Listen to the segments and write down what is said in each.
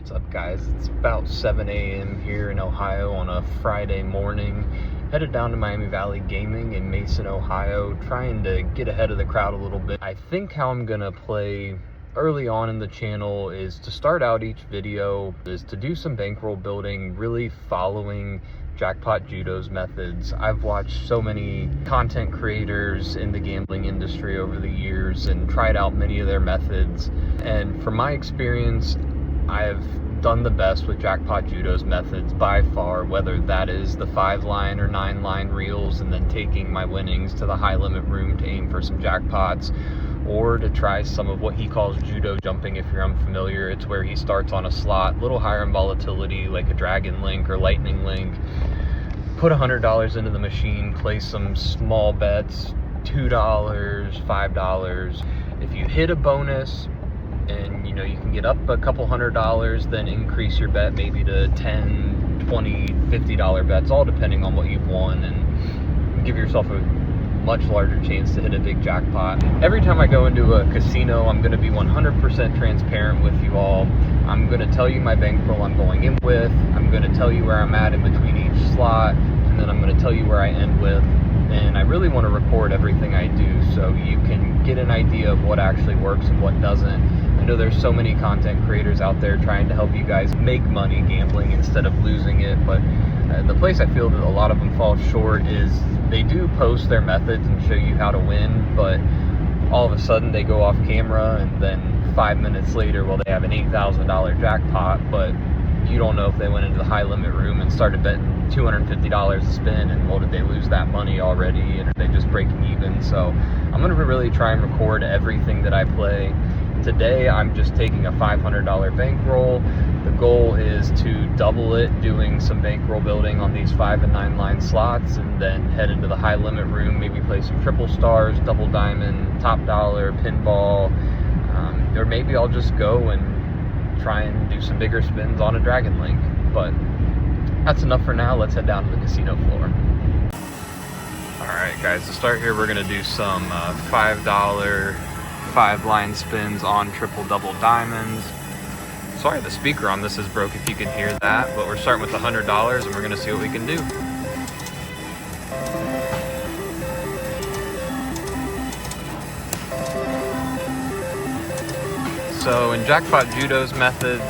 What's up, guys? It's about 7 a.m. here in Ohio on a Friday morning. Headed down to Miami Valley Gaming in Mason, Ohio, trying to get ahead of the crowd a little bit. I think how I'm gonna play early on in the channel is to start out each video is to do some bankroll building, really following Jackpot Judo's methods. I've watched so many content creators in the gambling industry over the years and tried out many of their methods. And from my experience, I have done the best with Jackpot Judo's methods by far, whether that is the 5-line or 9-line reels and then taking my winnings to the high limit room to aim for some jackpots, or to try some of what he calls judo jumping. If you're unfamiliar, it's where he starts on a slot, a little higher in volatility, like a dragon link or lightning link, put $100 into the machine, play some small bets, $2, $5. If you hit a bonus and you can get up a couple $100, then increase your bet maybe to $10, $20, $50 bets, all depending on what you've won, and give yourself a much larger chance to hit a big jackpot. Every time I go into a casino, I'm going to be 100% transparent with you all. I'm going to tell you my bankroll I'm going in with. I'm going to tell you where I'm at in between each slot, and then I'm going to tell you where I end with. And I really want to record everything I do so you can get an idea of what actually works and what doesn't. I know there's so many content creators out there trying to help you guys make money gambling instead of losing it, but the place I feel that a lot of them fall short is they do post their methods and show you how to win, but all of a sudden they go off camera and then 5 minutes later, well, they have an $8,000 jackpot, but you don't know if they went into the high limit room and started betting $250 a spin, and well, did they lose that money already, and are they just breaking even? So I'm going to really try and record everything that I play. Today I'm just taking a $500 bankroll. The goal is to double it, doing some bankroll building on these 5 and 9 line slots, and then head into the high limit room, maybe play some triple stars, double diamond, top dollar, pinball, or maybe I'll just go and try and do some bigger spins on a dragon link. But that's enough for now. Let's head down to the casino floor. Alright guys, to start here we're going to do some $5 5-line spins on triple double diamonds. Sorry, the speaker on this is broke if you can hear that, but we're starting with $100 and we're going to see what we can do. So in Jackpot Judo's methods,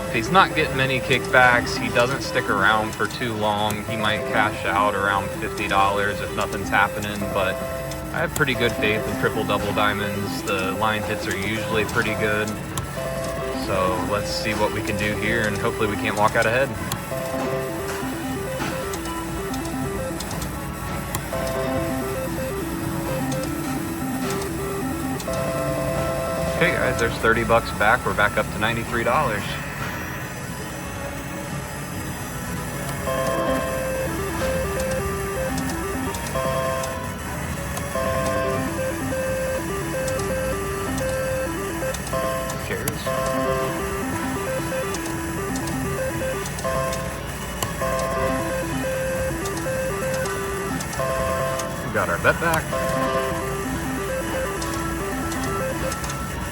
if he's not getting many kickbacks, he doesn't stick around for too long. He might cash out around $50 if nothing's happening, but I have pretty good faith in triple double diamonds. The line hits are usually pretty good. So let's see what we can do here, and hopefully we can't walk out ahead. Okay guys, there's 30 bucks back. We're back up to $93. Got our bet back.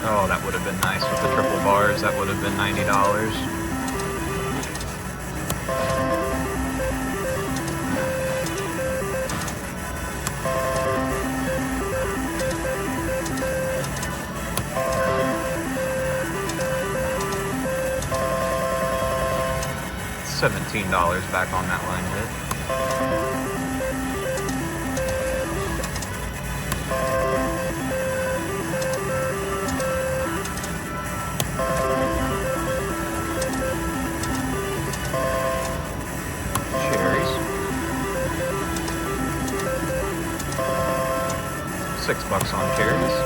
Oh, that would have been nice with the triple bars. That would have been $90. $17 back on that line hit. $6 on cherries.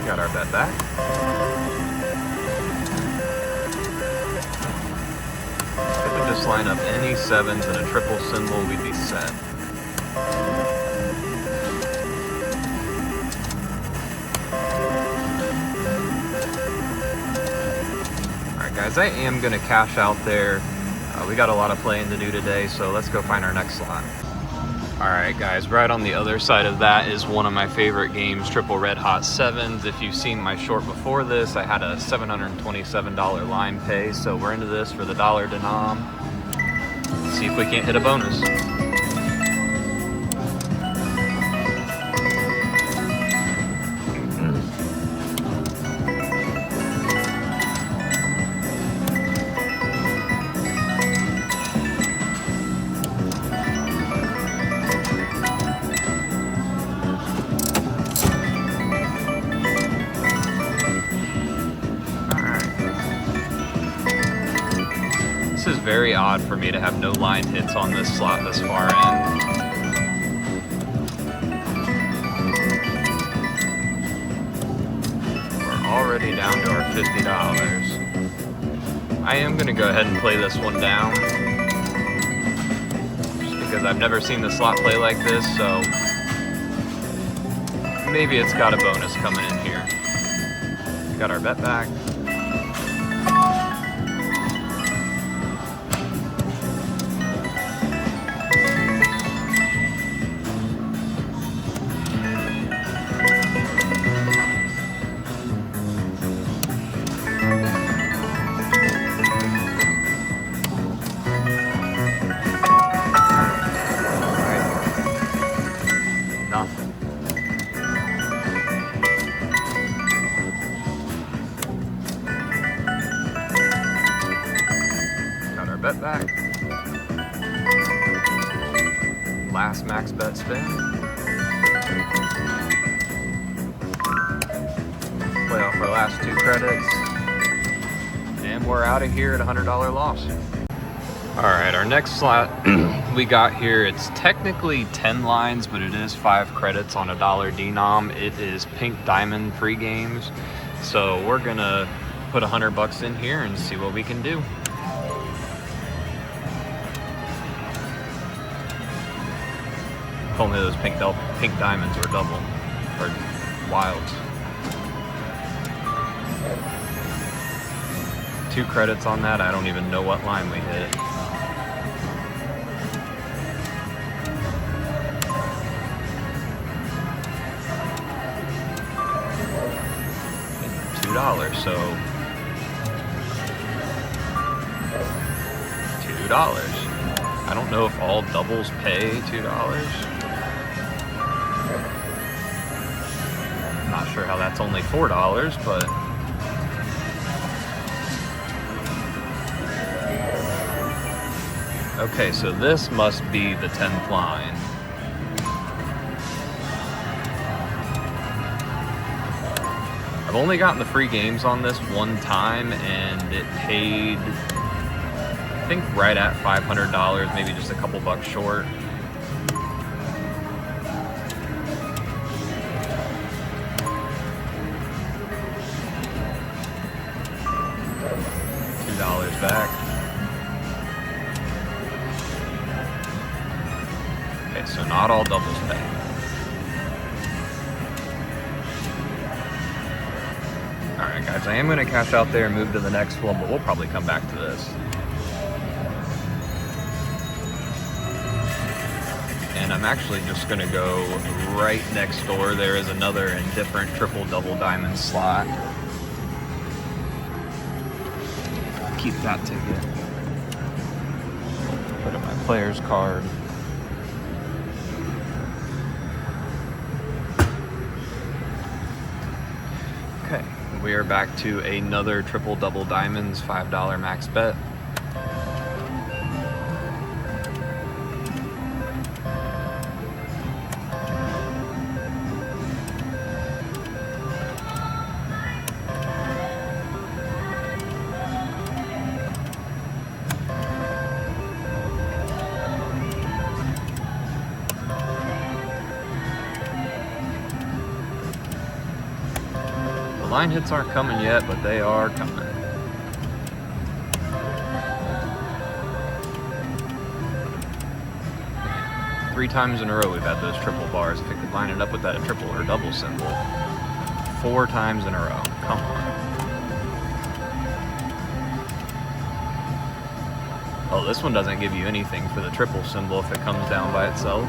Got our bet back. If we just line up any 7s and a triple symbol, we'd be set. Alright guys, I am going to cash out there. We got a lot of playing to do today, so let's go find our next slot. Alright guys, right on the other side of that is one of my favorite games, Triple Red Hot 7s. If you've seen my short before this, I had a $727 line pay, so we're into this for the dollar denom. See if we can't hit a bonus. This is very odd for me to have no line hits on this slot this far in. We're already down to our $50. I am going to go ahead and play this one down, just because I've never seen the slot play like this, so maybe it's got a bonus coming in here. Got our bet back. Bet back. Last max bet spin. Play off our last 2 credits. And we're out of here at a $100 loss. Alright, our next slot we got here, it's technically 10 lines, but it is 5 credits on a $1 denom. It is pink diamond pre-games. So we're gonna put $100 in here and see what we can do. If only those pink diamonds were double, or wilds. 2 credits on that, I don't even know what line we hit. $2, so $2. I don't know if all doubles pay $2. Not sure how that's only $4, but okay, so this must be the 10th line. I've only gotten the free games on this one time, and it paid, I think, right at $500, maybe just a couple bucks short. $2 back. Okay, so not all doubles pay. Alright guys, I am going to cash out there and move to the next one, but we'll probably come back to this. And I'm actually just going to go right next door. There is another and different triple double diamond slot. Keep that ticket. Put in my player's card. Okay, we are back to another triple double diamonds $5 max bet. Line hits aren't coming yet, but they are coming. Three times in a row we've had those triple bars. If we could line it up with that triple or double symbol. 4 times in a row. Come on. Oh, this one doesn't give you anything for the triple symbol if it comes down by itself.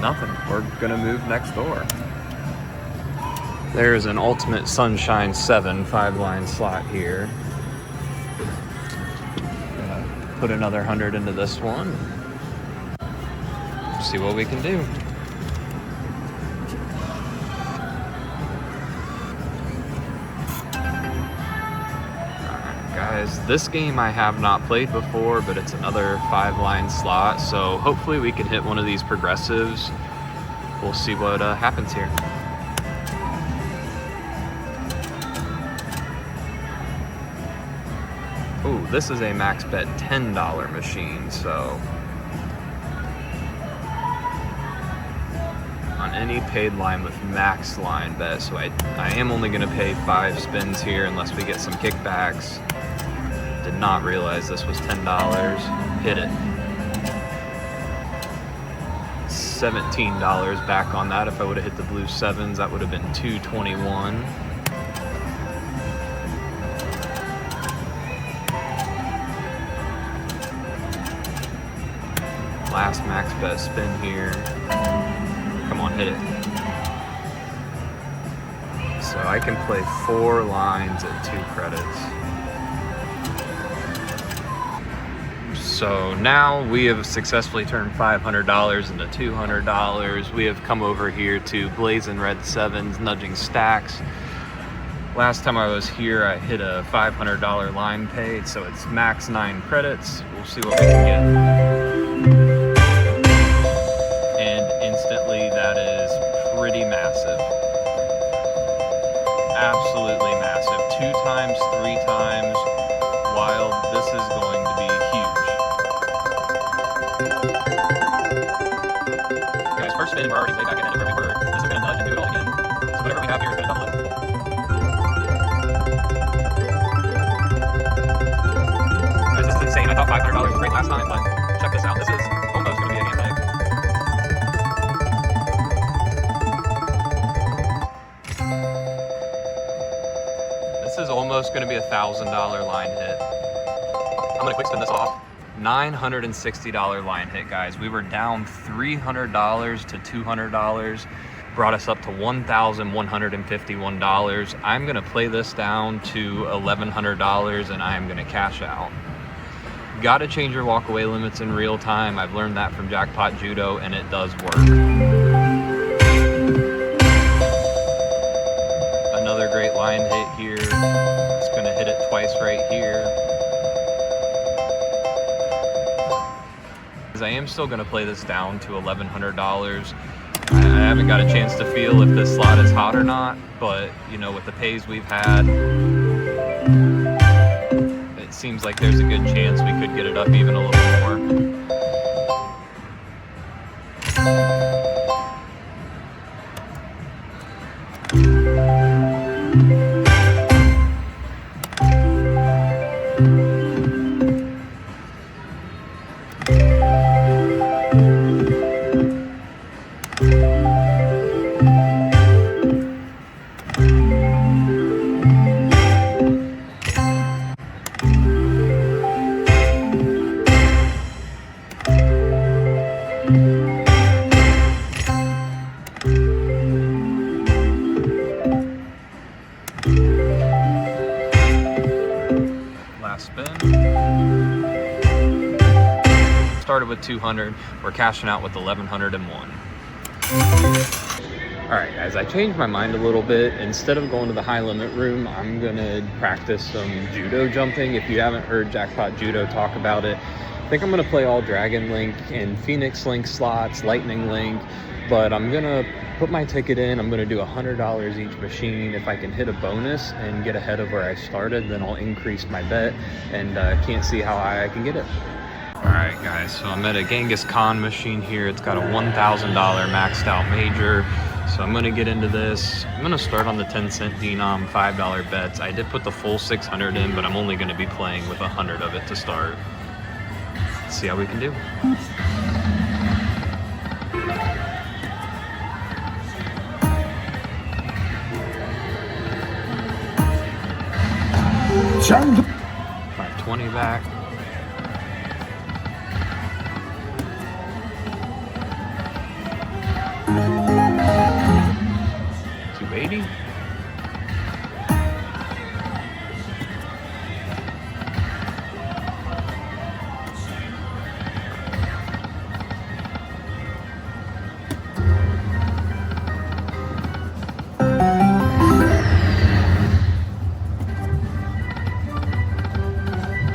nothing. We're gonna move next door. There's an Ultimate Sunshine 7 5-line slot here. Gonna put another 100 into this one. See what we can do. Guys, this game I have not played before, but it's another 5-line slot, so hopefully we can hit one of these progressives. We'll see what happens here. Ooh, this is a max bet $10 machine, so on any paid line with max line bet, so I am only going to pay 5 spins here unless we get some kickbacks. Did not realize this was $10. Hit it. $17 back on that. If I would have hit the blue 7s, that would have been $221. Last max bet spin here. Come on, hit it. So I can play 4 lines at 2 credits. So now we have successfully turned $500 into $200. We have come over here to blazing red 7s, nudging stacks. Last time I was here, I hit a $500 line paid, so it's max 9 credits. We'll see what we can get. And instantly, that is pretty massive. Absolutely massive. 2 times, 3 times. Wild. This is going to be huge. Guys, first spin, we're already way back ahead of where we were. This is going to nudge and do it all again. So whatever we have here is going to double it. Guys, this is insane. I thought $500 was great last time, but check this out. This is almost going to be a game leg. This is almost going to be a $1,000 line hit. I'm going to quick spin this off. $960 line hit, guys. We were down $300 to $200, brought us up to $1,151. I'm going to play this down to $1,100 and I'm going to cash out. Got to change your walkaway limits in real time. I've learned that from Jackpot Judo and it does work. Another great line hit here. It's going to hit it twice right here. I am still going to play this down to $1,100. I haven't got a chance to feel if this slot is hot or not, but you know, with the pays we've had, it seems like there's a good chance we could get it up even a little more. Started with 200, we're cashing out with 1,101. All right, guys, I changed my mind a little bit. Instead of going to the high limit room, I'm gonna practice some judo jumping. If you haven't heard Jackpot Judo talk about it, I think I'm gonna play all Dragon Link and Phoenix Link slots, Lightning Link, but I'm gonna put my ticket in. I'm gonna do $100 each machine. If I can hit a bonus and get ahead of where I started, then I'll increase my bet, and can't see how high I can get it. All right, guys, so I'm at a Genghis Khan machine here. It's got a $1,000 maxed out major. So I'm gonna get into this. I'm gonna start on the 10-cent denom, $5 bets. I did put the full 600 in, but I'm only gonna be playing with 100 of it to start. Let's see how we can do. $520 back. 180?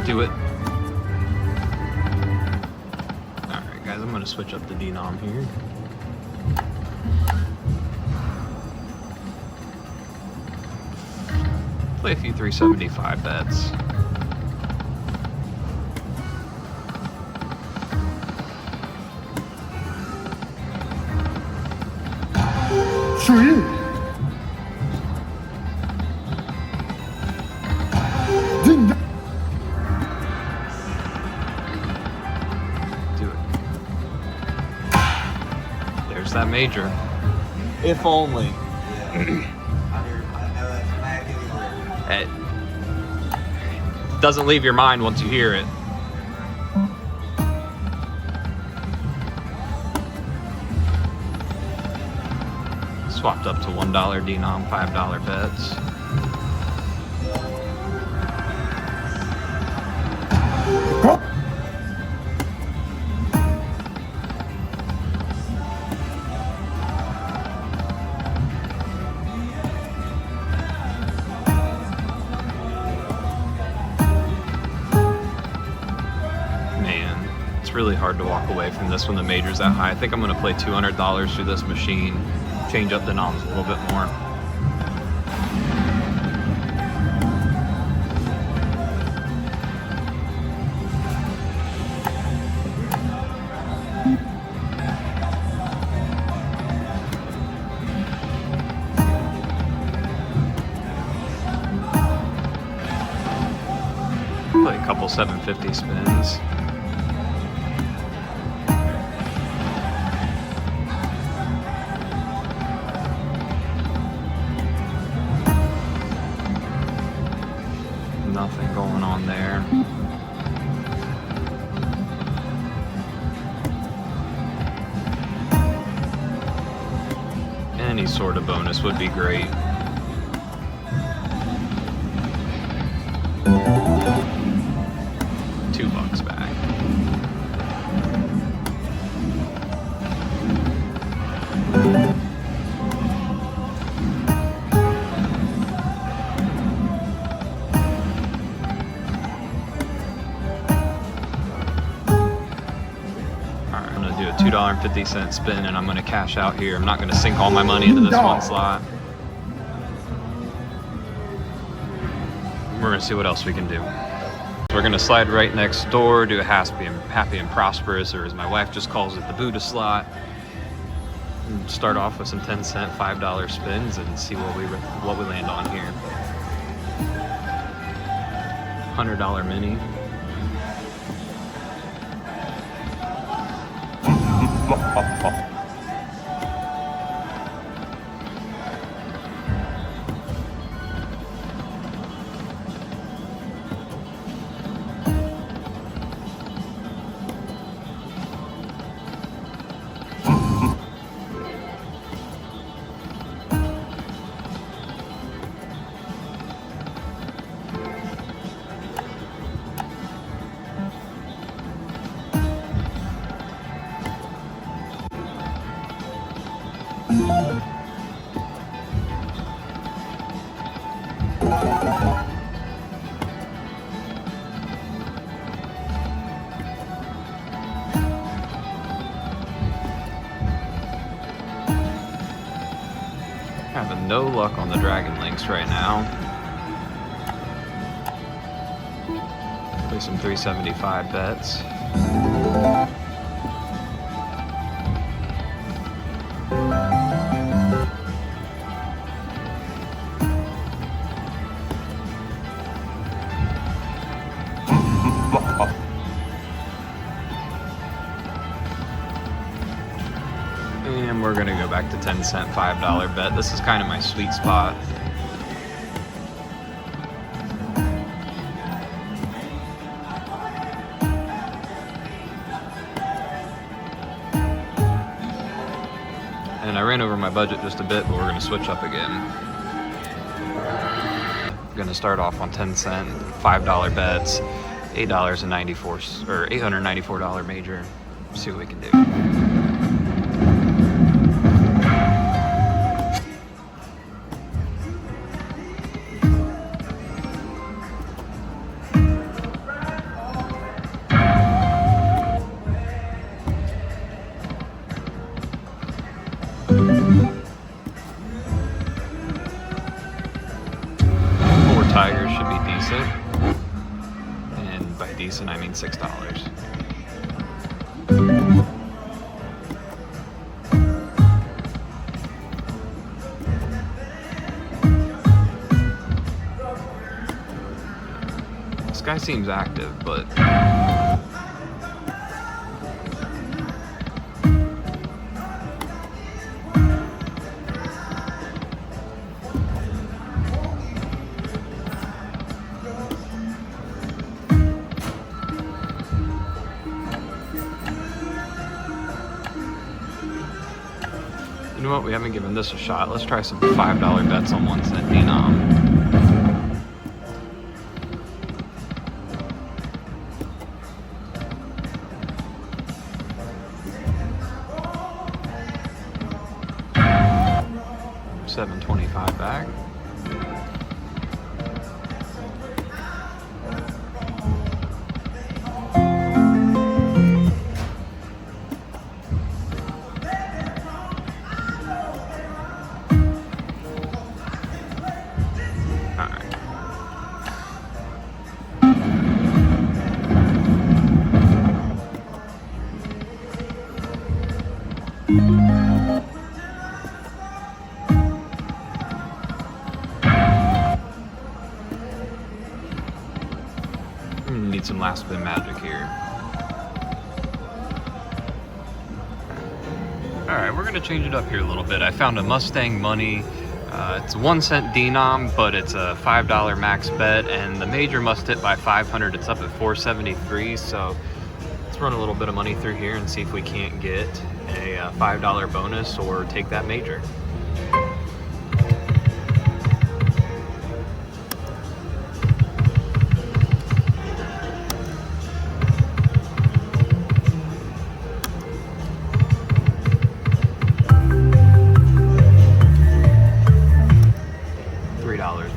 Do it. Alright guys, I'm gonna switch up the denom here. Play a few 375 bets. Do it. There's that major. If only. It doesn't leave your mind once you hear it. Swapped up to $1 denom, $5 bets. It's really hard to walk away from this when the major's that high. I think I'm going to play $200 through this machine, change up the noms a little bit more. Play a couple 750 spins. Nothing going on there. Any sort of bonus would be great. $2 back. $2.50 spin, and I'm going to cash out here. I'm not going to sink all my money into this one slot. We're going to see what else we can do. We're going to slide right next door, do a happy and prosperous, or as my wife just calls it, the Buddha slot. And start off with some 10-cent, $5 spins and see what we land on here. $100 mini. Having no luck on the Dragon Links right now. Play some 375 bets. And we're gonna go back to 10-cent, $5 bet. This is kind of my sweet spot. And I ran over my budget just a bit, but we're gonna switch up again. I'm gonna start off on 10-cent, $5 bets, $894 major. See what we can do. Tigers should be decent, and by decent I mean $6. This guy seems active, but you know what? We haven't given this a shot. Let's try some $5 bets on 1-cent denom. $7.25 back. Need some last spin magic here. Alright, we're going to change it up here a little bit. I found a Mustang Money. It's a 1-cent denom, but it's a $5 max bet, and the major must hit by 500. It's up at 473, so let's run a little bit of money through here and see if we can't get a $5 bonus or take that major.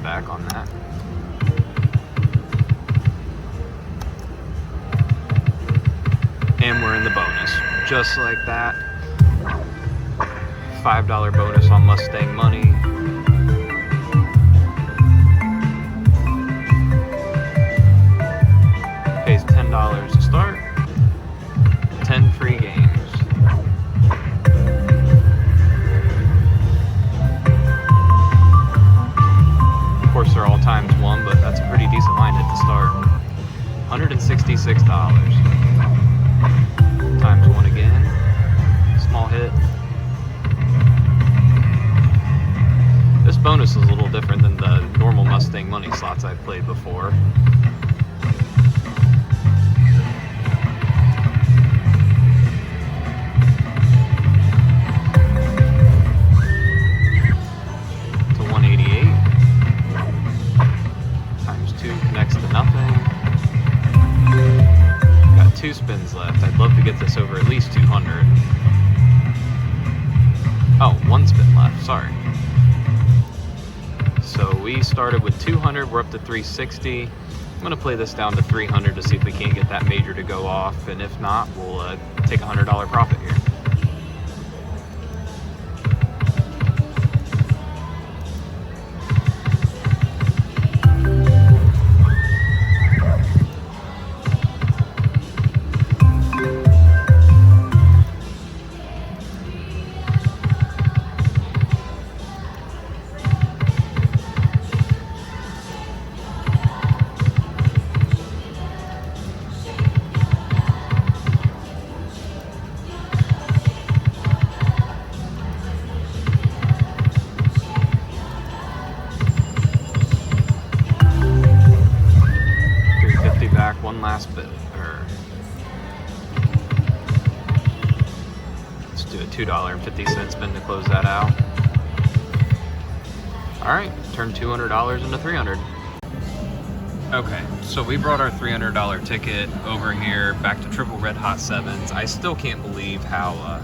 Back on that. And we're in the bonus. Just like that. $5 bonus on Mustang Money. Pays $10 to start. 10 free games. Of course, they're all ×1, but that's a pretty decent line hit to start. $166. ×1 again. Small hit. This bonus is a little different than the normal Mustang Money slots I've played before. Got 2 spins left. I'd love to get this over at least 200. Oh, 1 spin left, sorry. So we started with 200, we're up to 360. I'm gonna play this down to 300 to see if we can't get that major to go off, and if not, we'll take a $100 profit here. One last bit, or it's do a $2.50 spin to close that out. All right, turn $200 into $300. Okay, so we brought our $300 ticket over here back to Triple Red Hot 7s. I still can't believe how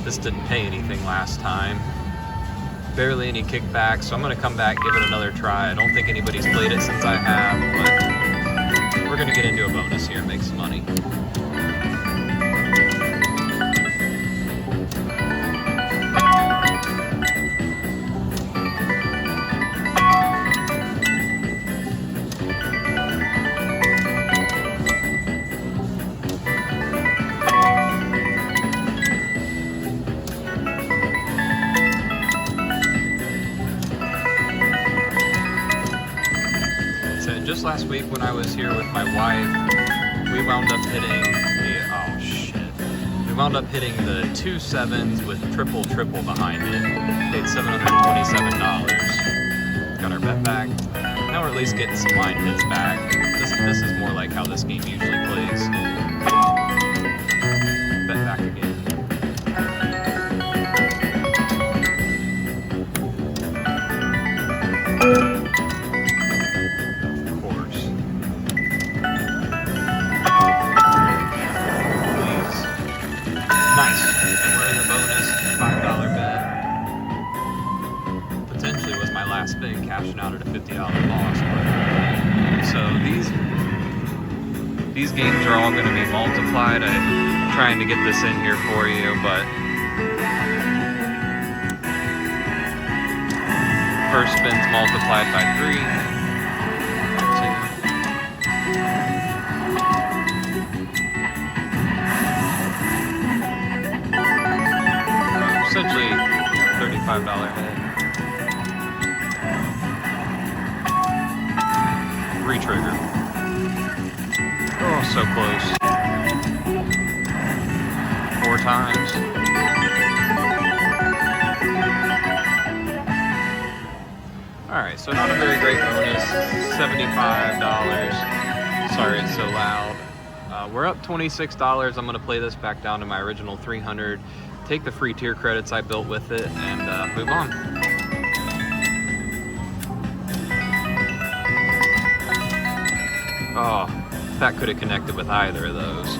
this didn't pay anything last time. Barely any kickback, so I'm gonna come back, give it another try. I don't think anybody's played it since I have, but we're gonna get into a bonus here and make some money. Just last week when I was here with my wife, we wound up hitting the 2 7s with triple behind it. Paid $727. Got our bet back. Now we're at least getting some line hits back. This is more like how this game usually plays. Bet back again. Nice. And we're in the bonus $5 bet. Potentially was my last spin, cashing out at a $50 loss. So these games are all going to be multiplied. I'm trying to get this in here for you, but first spin's multiplied by 3. Essentially $35 hit. Re-trigger. Oh, so close. 4 times. Alright, so not a very great bonus. $75. Sorry it's so loud. We're up $26. I'm going to play this back down to my original $300. Take the free tier credits I built with it and move on. Oh, that could have connected with either of those.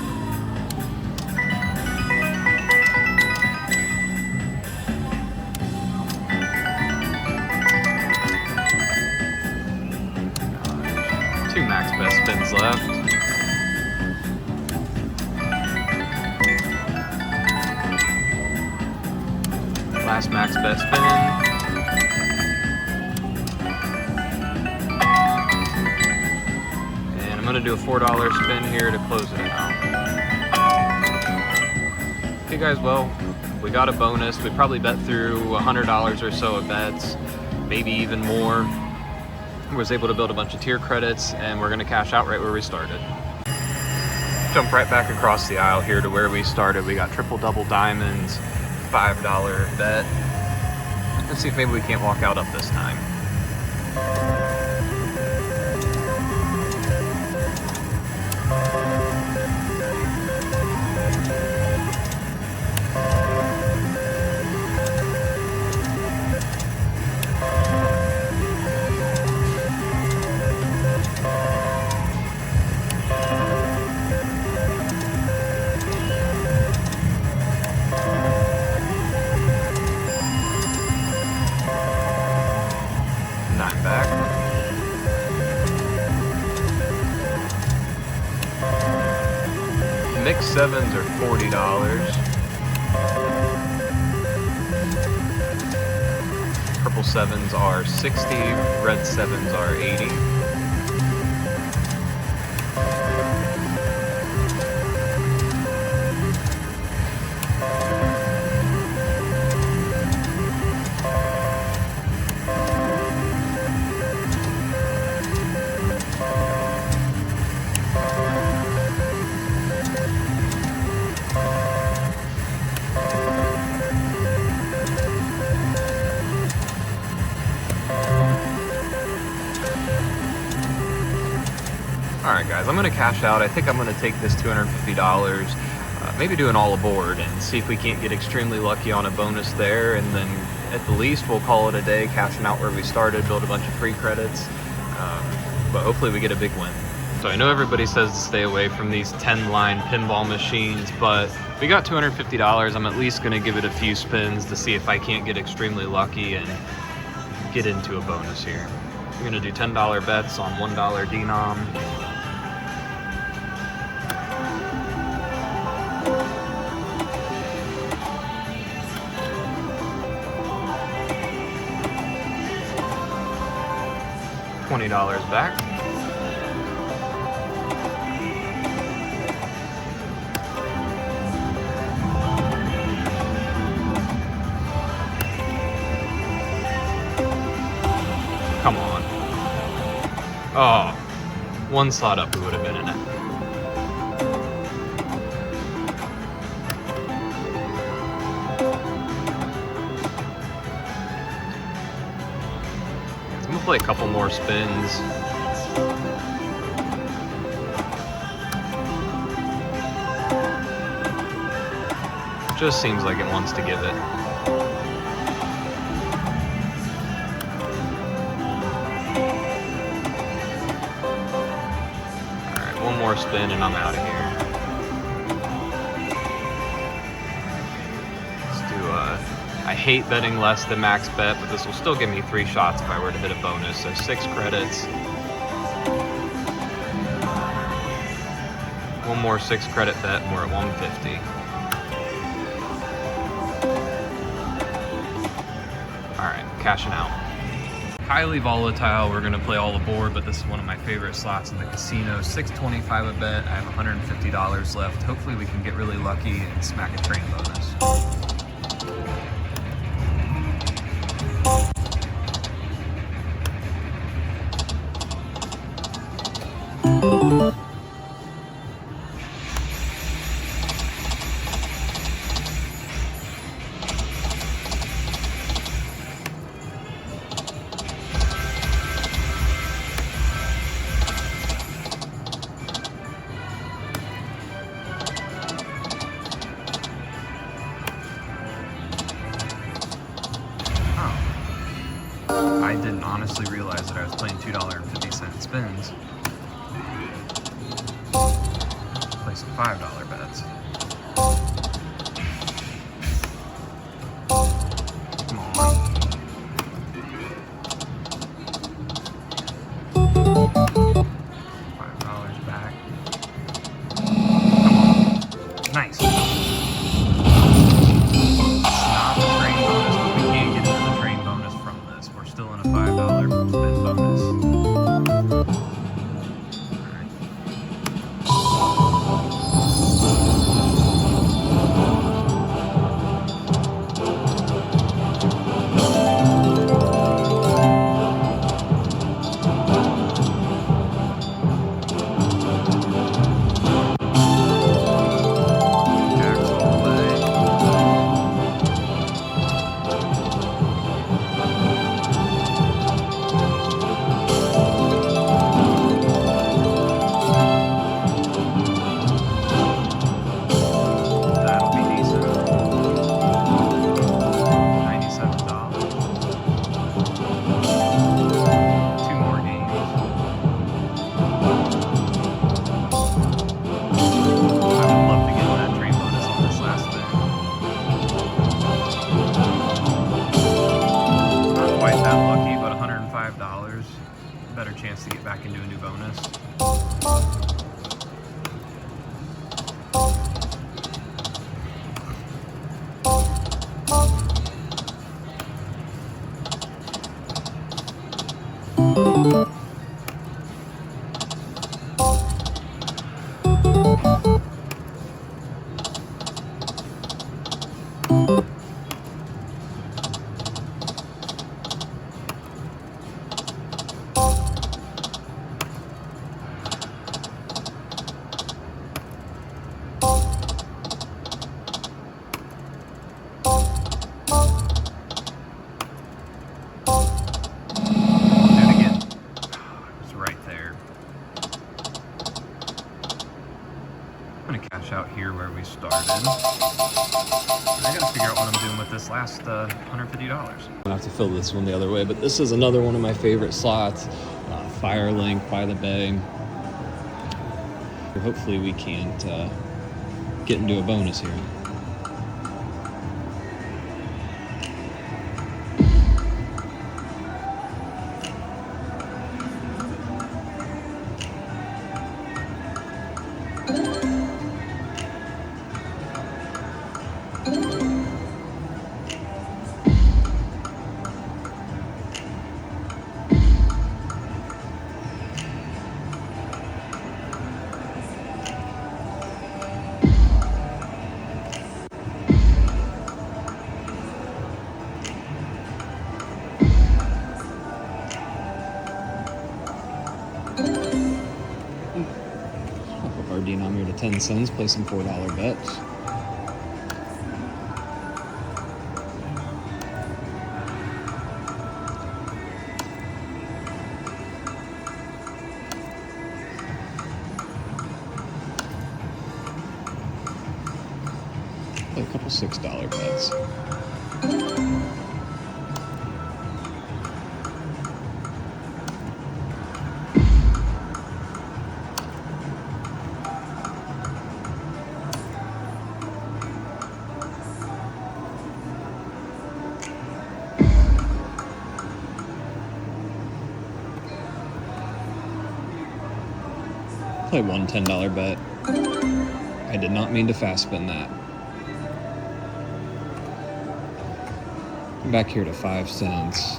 Two max best spins left. Last max bet spin. And I'm gonna do a $4 spin here to close it out. Okay guys, well, we got a bonus. We probably bet through $100 or so of bets, maybe even more. Was able to build a bunch of tier credits, and we're gonna cash out right where we started. Jump right back across the aisle here to where we started. We got triple double diamonds, $5 bet. Let's see if maybe we can't walk out up this time. Back. Mixed 7s are $40. Purple 7s are $60. Red 7s are $80. Alright guys, I'm going to cash out. I think I'm going to take this $250 maybe do an all aboard and see if we can't get extremely lucky on a bonus there, and then at the least we'll call it a day, cashing out where we started, build a bunch of free credits, but hopefully we get a big win. So I know everybody says to stay away from these 10-line pinball machines, but we got $250. I'm at least gonna give it a few spins to see if I can't get extremely lucky and get into a bonus here. We're gonna do $10 bets on $1 denom. $20 back. Come on. Oh, one slot up, we would have been in it. I'm gonna play a couple more spins. Just seems like it wants to give it. Alright, one more spin and I'm out of here. Let's do I hate betting less than max bet, but this will still give me 3 shots if I were to hit a bonus, so 6 credits. One more 6 credit bet and we're at 150. Alright, cashing out. Highly volatile, we're gonna play all aboard, but this is one of my favorite slots in the casino. $6.25 a bet, I have $150 left. Hopefully we can get really lucky and smack a train bonus. I didn't honestly realize that I was playing $2.50 spins. Play some $5 bets. Come on. $5 back. Come on. Nice. Still in a $5 spin bonus. Better chance to get back into a new bonus. I'm gonna cash out here where we started. I gotta figure out what I'm doing with this last $150. I'm gonna have to fill this one the other way, but this is another one of my favorite slots. Firelink by the bay. Hopefully we can't get into a bonus here. Our denominator to 10 cents, play some $4 bets. Play a couple $6 bets. Play one $10 bet. I did not mean to fast spin that. Back here to 5 cents.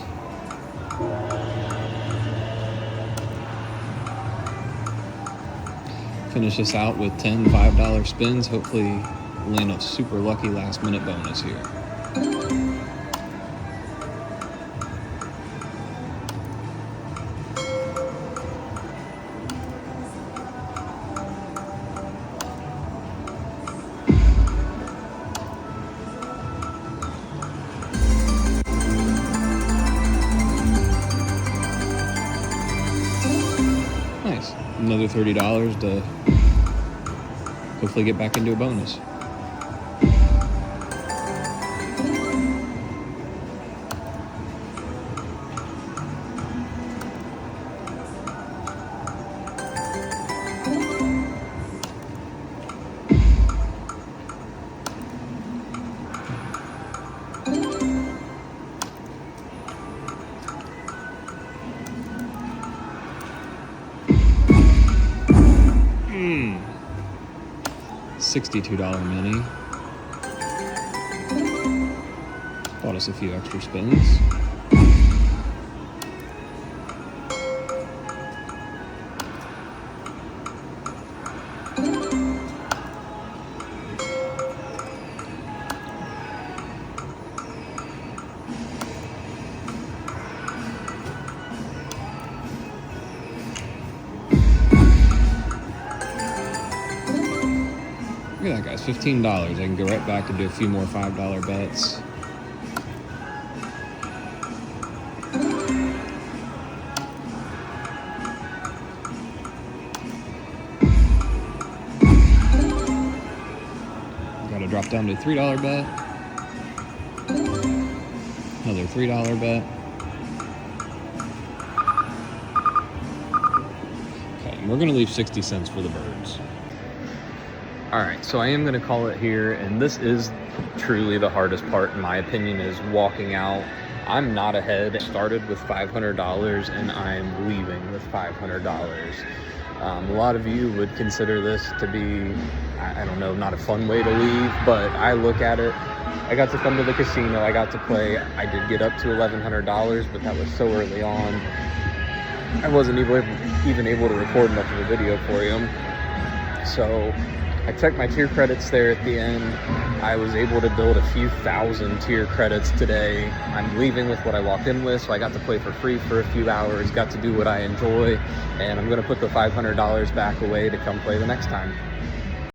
Finish this out with 10 $5 spins. Hopefully land a super lucky last minute bonus here. Nice. Another $30 to hopefully get back into a bonus. $62 mini. Bought us a few extra spins. Look at that, guys, $15. I can go right back and do a few more $5 bets. Got to drop down to a $3 bet. Another $3 bet. Okay, and we're going to leave 60 cents for the birds. All right, so I am gonna call it here, and this is truly the hardest part, in my opinion, is walking out. I'm not ahead. I started with $500 and I'm leaving with $500. A lot of you would consider this to be, I don't know, not a fun way to leave, but I look at it. I got to come to the casino, I got to play. I did get up to $1,100, but that was so early on. I wasn't even able to record enough of a video for you. So I checked my tier credits there at the end. I was able to build a few thousand tier credits today. I'm leaving with what I walked in with, so I got to play for free for a few hours, got to do what I enjoy, and I'm gonna put the $500 back away to come play the next time.